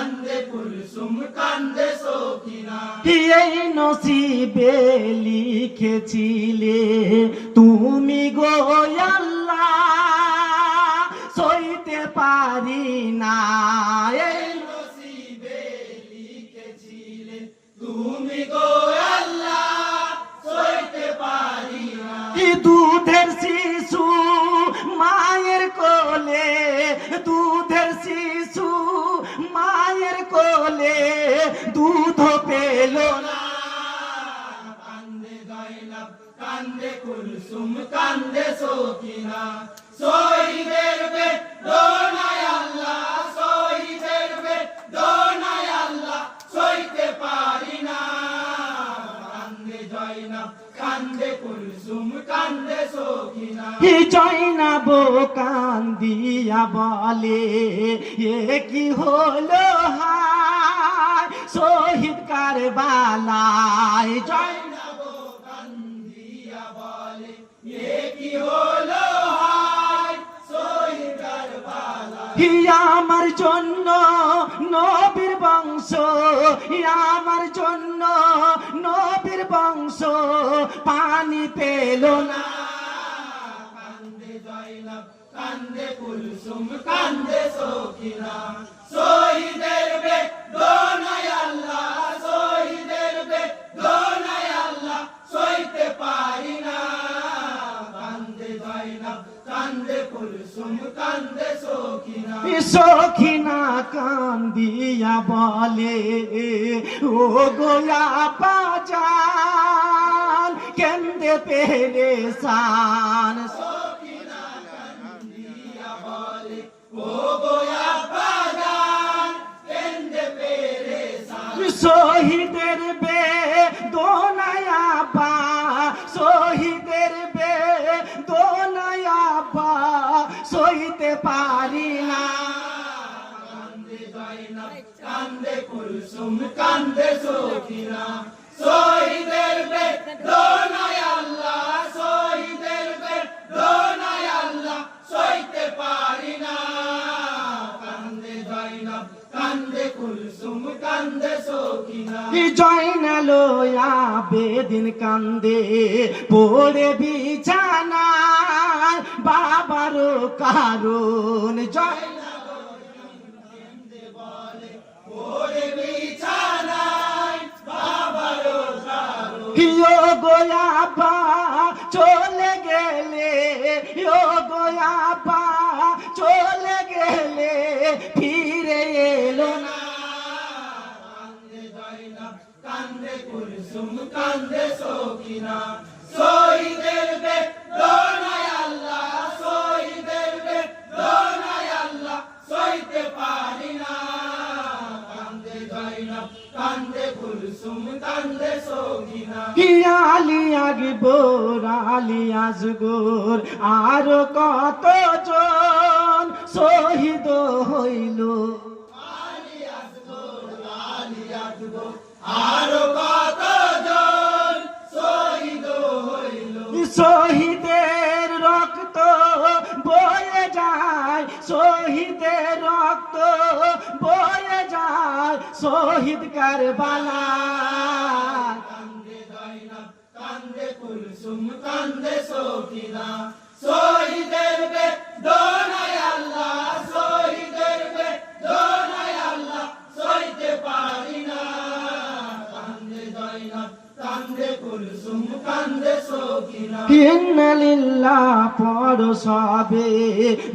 কান্দে কুলসুম কান্দে সখিনা। এই নসিবে লিখেছিলে তুমি গো আল্লাহ, সইতে পারি না। এই নসিবে লিখেছিলে তুমি গো আল্লাহ, সইতে পারি না। দুধের শিশু মায়ের কোলে, দুধের শিশু মায়ের কোলে দুধ পেল না। কান্দে জয়নাব কান্দে কুলসুম কান্দে সখিনা। শহীদের বেদনায় আল্লাহ, শহীদের বেদনায় আল্লাহ, সইতে পারি না। কান্দে জয়নাব কান্দে কুলসুম কান্দে সখিনা। জয়নাব কান্দিয়া বলে এ কি হলো হায়, শহীদ কারবালায়। জয়নাব কান্দিয়া বলে এ কি হলো হায়, শহীদ কারবালায়। আমার জন্য নবীর বংশ, আমার জন্য নবীর বংশ পানি পেল না। কান্দে জয়নাব কান্দে কুলসুম কান্দে সখিনা। শহীদের বেদনায় আল্লাহ, শহীদের বেদনায় আল্লাহ, সইতে পারি না। কান্দে জয়নাব কান্দে কুলসুম কান্দে সখিনা। সখিনা কান্দিয়া বলে ও গোয়া বাজান কেন্দে পেরেশান। সখিনা কান্দিয়া বলে ও গোয়া বাজান কেন্দে পেরেশান। শহীদের বেদনায় আব্বা, শহীদের বেদনায় আব্বা, সইতে পারি না। কান্দে জয়নাব কান্দে কুলসুম কান্দে সখিনা। শহীদের বেদনায় আল্লাহ, শহীদের বেদনায় আল্লাহ, সইতে পারি না। কান্দে জয়নাব কান্দে কুলসুম কান্দে সখিনা। জয়নাল আবেদিন কান্দে পড়ে বিছানা, বাবারও কারণ। জয়নাব কান্দে বলে ওরে বিছানায় বাবারও কারণ। গোয়াবা চলে গেলে, ও গোয়াবা চলে গেলে ফিরে এলো না। কান্দে জয়নাব কান্দে কুলসুম কান্দে সখিনা। শহীদের বেদনায় আল্লাহ, শহীদের বেদনায় আল্লাহ, সইতে পারি না। কান্দে জয়নাব কান্দে কুলসুম কান্দে সখিনা। আলী আকবর আলী আসগর আরো কত জন শহীদ হইল। আলী আসগর আলী আসগর আরো কতজন শহীদ হইল। শহীদের রক্ত বয়ে যায়, শহীদের রক্ত বয়ে যায় শহীদ কারবালায়। কান্দে জয়নাব কান্দে কুলসুম কান্দে সখিনা। শহীদের বেদনায় আল্লাহ, শহীদের বেদনায় আল্লাহ, সইতে পারি না। কান্দে জয়নাব কান্দে কুলসুম কান্দে সখিনা। ইন্নালিল্লাহ পড়ো সবে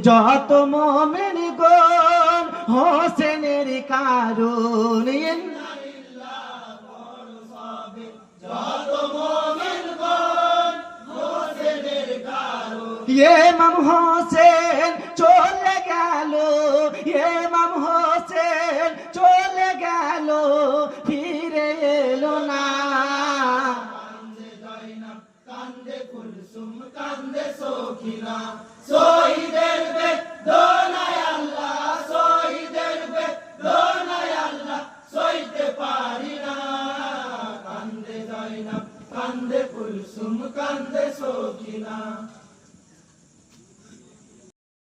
যত মোমেন গণ হোসেনের কারণ। ইন্নালিল্লাহ পড়ো সবে যত মুমিনগণ হোসেনের কারণ। ইমাম হোসেন চলে গেল, ইমাম হোসেন চলে গেল ফিরে এলো না। কান্দে জয়নাব কান্দে কুলসুম কান্দে সখিনা। শহীদের